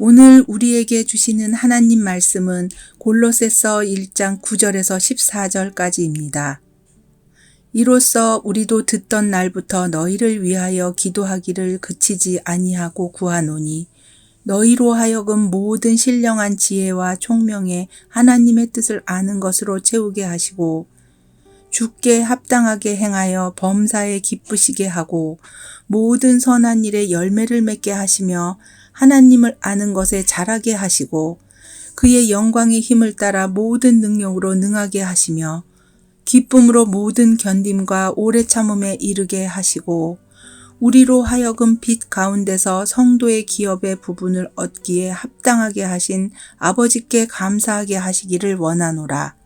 오늘 우리에게 주시는 하나님 말씀은 골로새서 1장 9절에서 14절까지입니다. 이로써 우리도 듣던 날부터 너희를 위하여 기도하기를 그치지 아니하고 구하노니 너희로 하여금 모든 신령한 지혜와 총명에 하나님의 뜻을 아는 것으로 채우게 하시고 주께 합당하게 행하여 범사에 기쁘시게 하고 모든 선한 일에 열매를 맺게 하시며 하나님을 아는 것에 자라게 하시고 그의 영광의 힘을 따라 모든 능력으로 능하게 하시며 기쁨으로 모든 견딤과 오래 참음에 이르게 하시고 우리로 하여금 빛 가운데서 성도의 기업의 부분을 얻기에 합당하게 하신 아버지께 감사하게 하시기를 원하노라.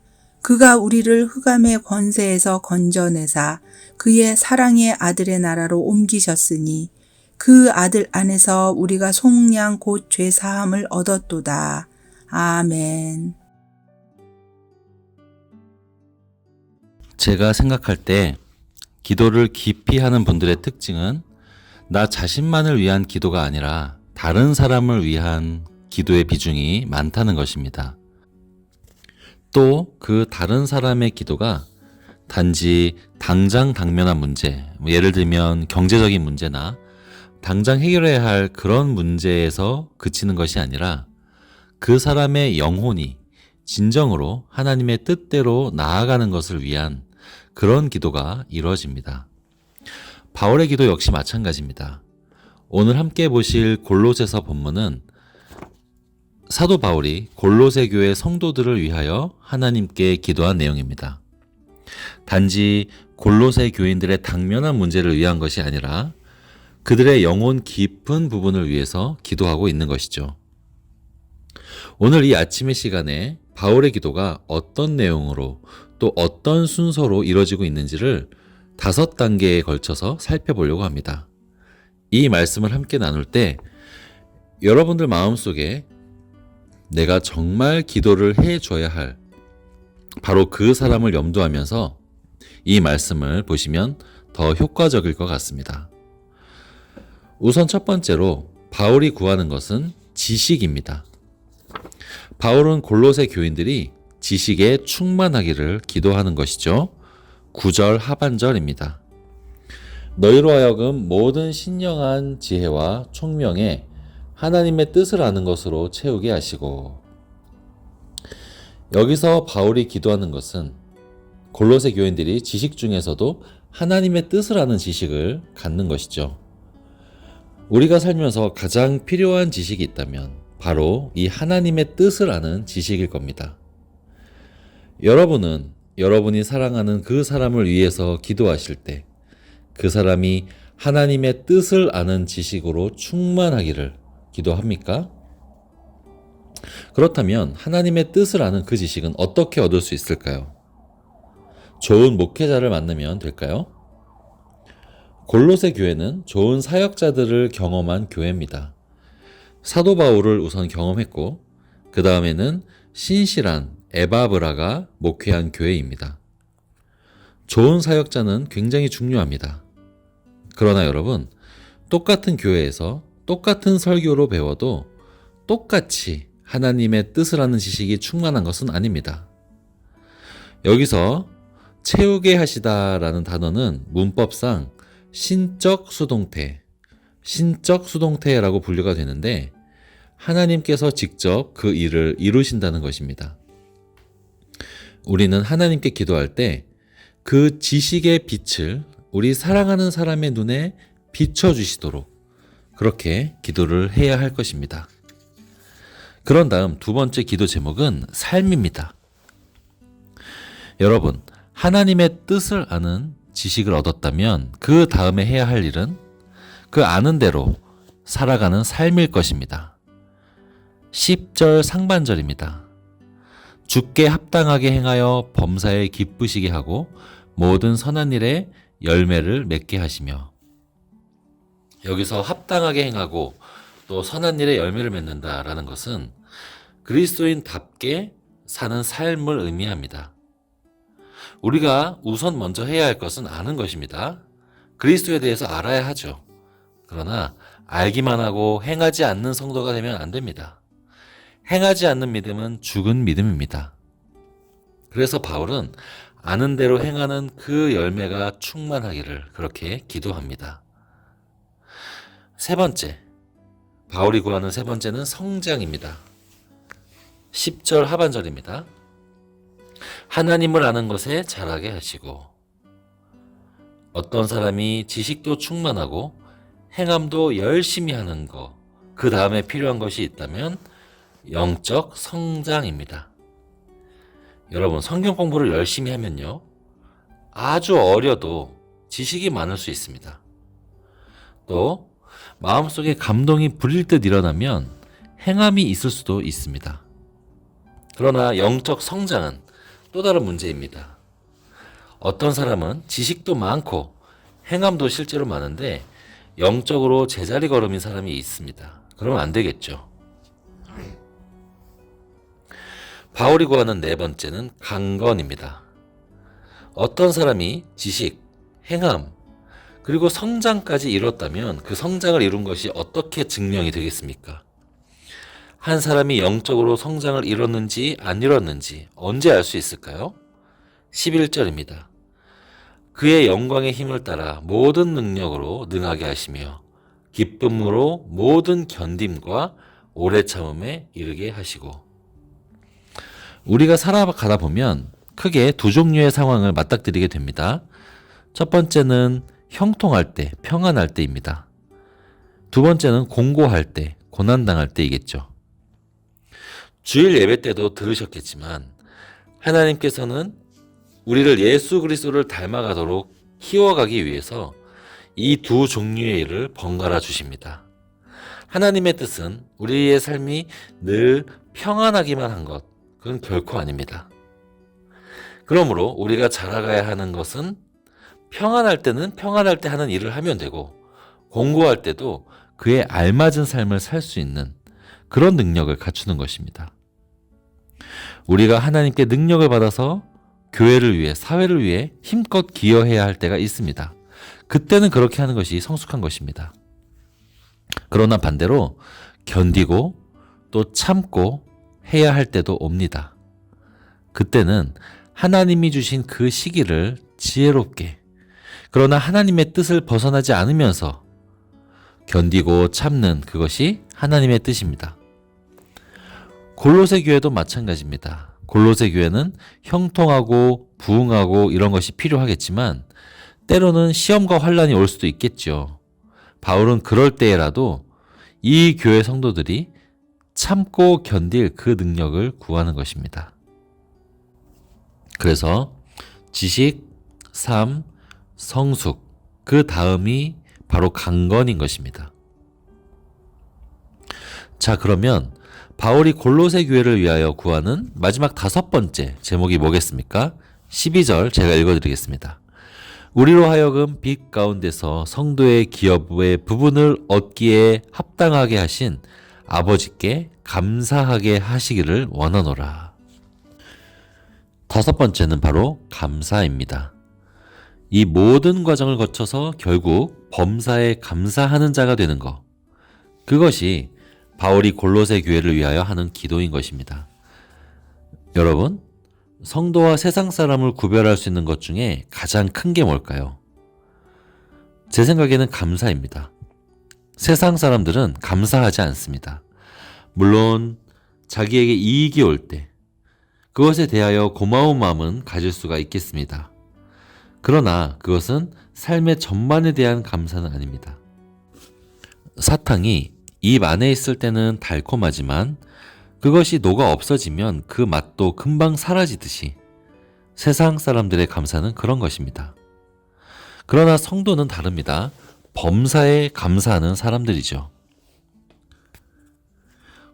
그가 우리를 흑암의 권세에서 건져내사 그의 사랑의 아들의 나라로 옮기셨으니 그 아들 안에서 우리가 속량 곧 죄사함을 얻었도다. 아멘. 제가 생각할 때 기도를 깊이 하는 분들의 특징은 나 자신만을 위한 기도가 아니라 다른 사람을 위한 기도의 비중이 많다는 것입니다. 또 그 다른 사람의 기도가 단지 당장 당면한 문제, 예를 들면 경제적인 문제나 당장 해결해야 할 그런 문제에서 그치는 것이 아니라 그 사람의 영혼이 진정으로 하나님의 뜻대로 나아가는 것을 위한 그런 기도가 이루어집니다. 바울의 기도 역시 마찬가지입니다. 오늘 함께 보실 골로새서 본문은 사도 바울이 골로새 교회 성도들을 위하여 하나님께 기도한 내용입니다. 단지 골로새 교인들의 당면한 문제를 위한 것이 아니라 그들의 영혼 깊은 부분을 위해서 기도하고 있는 것이죠. 오늘 이 아침의 시간에 바울의 기도가 어떤 내용으로 또 어떤 순서로 이루어지고 있는지를 5단계에 걸쳐서 살펴보려고 합니다. 이 말씀을 함께 나눌 때 여러분들 마음속에 내가 정말 기도를 해줘야 할 바로 그 사람을 염두하면서 이 말씀을 보시면 더 효과적일 것 같습니다. 우선 첫 번째로 바울이 구하는 것은 지식입니다. 바울은 골로새 교인들이 지식에 충만하기를 기도하는 것이죠. 9절 하반절입니다. 너희로 하여금 모든 신령한 지혜와 총명에 하나님의 뜻을 아는 것으로 채우게 하시고. 여기서 바울이 기도하는 것은 골로새 교인들이 지식 중에서도 하나님의 뜻을 아는 지식을 갖는 것이죠. 우리가 살면서 가장 필요한 지식이 있다면 바로 이 하나님의 뜻을 아는 지식일 겁니다. 여러분은 여러분이 사랑하는 그 사람을 위해서 기도하실 때 그 사람이 하나님의 뜻을 아는 지식으로 충만하기를 기도합니까? 그렇다면 하나님의 뜻을 아는 그 지식은 어떻게 얻을 수 있을까요? 좋은 목회자를 만나면 될까요? 골로새 교회는 좋은 사역자들을 경험한 교회입니다. 사도 바울을 우선 경험했고 그 다음에는 신실한 에바브라가 목회한 교회입니다. 좋은 사역자는 굉장히 중요합니다. 그러나 여러분, 똑같은 교회에서 똑같은 설교로 배워도 똑같이 하나님의 뜻을 아는 지식이 충만한 것은 아닙니다. 여기서 채우게 하시다라는 단어는 문법상 신적 수동태라고 분류가 되는데 하나님께서 직접 그 일을 이루신다는 것입니다. 우리는 하나님께 기도할 때 그 지식의 빛을 우리 사랑하는 사람의 눈에 비춰주시도록 그렇게 기도를 해야 할 것입니다. 그런 다음 두 번째 기도 제목은 삶입니다. 여러분, 하나님의 뜻을 아는 지식을 얻었다면 그 다음에 해야 할 일은 그 아는 대로 살아가는 삶일 것입니다. 10절 상반절입니다. 주께 합당하게 행하여 범사에 기쁘시게 하고 모든 선한 일에 열매를 맺게 하시며. 여기서 합당하게 행하고 또 선한 일에 열매를 맺는다라는 것은 그리스도인답게 사는 삶을 의미합니다. 우리가 우선 먼저 해야 할 것은 아는 것입니다. 그리스도에 대해서 알아야 하죠. 그러나 알기만 하고 행하지 않는 성도가 되면 안 됩니다. 행하지 않는 믿음은 죽은 믿음입니다. 그래서 바울은 아는 대로 행하는 그 열매가 충만하기를 그렇게 기도합니다. 세 번째, 바울이 구하는 세 번째는 성장입니다. 10절 하반절입니다. 하나님을 아는 것에 자라게 하시고, 어떤 사람이 지식도 충만하고 행함도 열심히 하는 것, 그 다음에 필요한 것이 있다면 영적 성장입니다. 여러분, 성경 공부를 열심히 하면요, 아주 어려도 지식이 많을 수 있습니다. 또 마음속에 감동이 불일 듯 일어나면 행함이 있을 수도 있습니다. 그러나 영적 성장은 또 다른 문제입니다. 어떤 사람은 지식도 많고 행함도 실제로 많은데 영적으로 제자리 걸음인 사람이 있습니다. 그러면 안 되겠죠. 바울이 구하는 네 번째는 강건입니다. 어떤 사람이 지식, 행함, 그리고 성장까지 이뤘다면 그 성장을 이룬 것이 어떻게 증명이 되겠습니까? 한 사람이 영적으로 성장을 이뤘는지 안 이뤘는지 언제 알 수 있을까요? 11절입니다. 그의 영광의 힘을 따라 모든 능력으로 능하게 하시며 기쁨으로 모든 견딤과 오래 참음에 이르게 하시고. 우리가 살아가다 보면 크게 두 종류의 상황을 맞닥뜨리게 됩니다. 첫 번째는 형통할 때, 평안할 때입니다. 두 번째는 공고할 때, 고난당할 때이겠죠. 주일 예배 때도 들으셨겠지만 하나님께서는 우리를 예수 그리스도를 닮아가도록 키워가기 위해서 이 두 종류의 일을 번갈아 주십니다. 하나님의 뜻은 우리의 삶이 늘 평안하기만 한 것, 그건 결코 아닙니다. 그러므로 우리가 자라가야 하는 것은 평안할 때는 평안할 때 하는 일을 하면 되고, 공고할 때도 그에 알맞은 삶을 살 수 있는 그런 능력을 갖추는 것입니다. 우리가 하나님께 능력을 받아서 교회를 위해, 사회를 위해 힘껏 기여해야 할 때가 있습니다. 그때는 그렇게 하는 것이 성숙한 것입니다. 그러나 반대로 견디고 또 참고 해야 할 때도 옵니다. 그때는 하나님이 주신 그 시기를 지혜롭게, 그러나 하나님의 뜻을 벗어나지 않으면서 견디고 참는 그것이 하나님의 뜻입니다. 골로새 교회도 마찬가지입니다. 골로새 교회는 형통하고 부흥하고 이런 것이 필요하겠지만 때로는 시험과 환난이 올 수도 있겠죠. 바울은 그럴 때라도 이 교회 성도들이 참고 견딜 그 능력을 구하는 것입니다. 그래서 지식, 삶, 성숙, 그 다음이 바로 강건인 것입니다. 자, 그러면 바울이 골로새 교회를 위하여 구하는 마지막 다섯 번째 제목이 뭐겠습니까? 12절 제가 읽어드리겠습니다. 우리로 하여금 빛 가운데서 성도의 기업의 부분을 얻기에 합당하게 하신 아버지께 감사하게 하시기를 원하노라. 다섯 번째는 바로 감사입니다. 이 모든 과정을 거쳐서 결국 범사에 감사하는 자가 되는 것, 그것이 바울이 골로새 교회를 위하여 하는 기도인 것입니다. 여러분, 성도와 세상 사람을 구별할 수 있는 것 중에 가장 큰 게 뭘까요? 제 생각에는 감사입니다. 세상 사람들은 감사하지 않습니다. 물론 자기에게 이익이 올 때 그것에 대하여 고마운 마음은 가질 수가 있겠습니다. 그러나 그것은 삶의 전반에 대한 감사는 아닙니다. 사탕이 입 안에 있을 때는 달콤하지만 그것이 녹아 없어지면 그 맛도 금방 사라지듯이 세상 사람들의 감사는 그런 것입니다. 그러나 성도는 다릅니다. 범사에 감사하는 사람들이죠.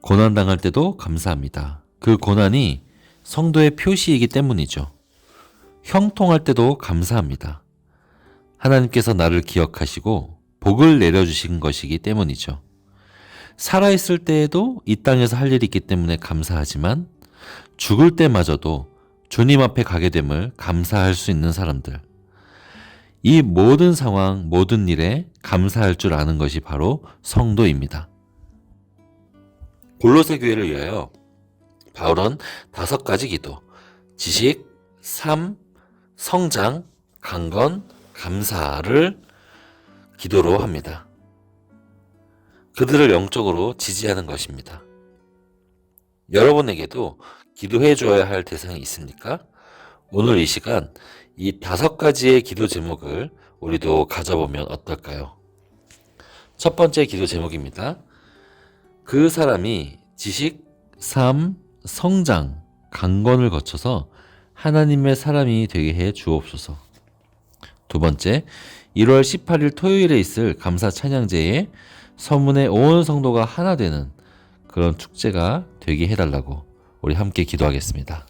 고난당할 때도 감사합니다. 그 고난이 성도의 표시이기 때문이죠. 형통할 때도 감사합니다. 하나님께서 나를 기억하시고 복을 내려주신 것이기 때문이죠. 살아있을 때에도 이 땅에서 할 일이 있기 때문에 감사하지만 죽을 때마저도 주님 앞에 가게 됨을 감사할 수 있는 사람들, 이 모든 상황, 모든 일에 감사할 줄 아는 것이 바로 성도입니다. 골로새 교회를 위하여 바울은 5가지 기도, 지식, 삶, 성장, 강건, 감사를 기도로 합니다. 그들을 영적으로 지지하는 것입니다. 여러분에게도 기도해 줘야 할 대상이 있습니까? 오늘 이 시간 이 5가지의 기도 제목을 우리도 가져보면 어떨까요? 첫 번째 기도 제목입니다. 그 사람이 지식, 삶, 성장, 강건을 거쳐서 하나님의 사람이 되게 해 주옵소서. 두 번째, 1월 18일 토요일에 있을 감사 찬양제에 서문의 온 성도가 하나 되는 그런 축제가 되게 해달라고 우리 함께 기도하겠습니다.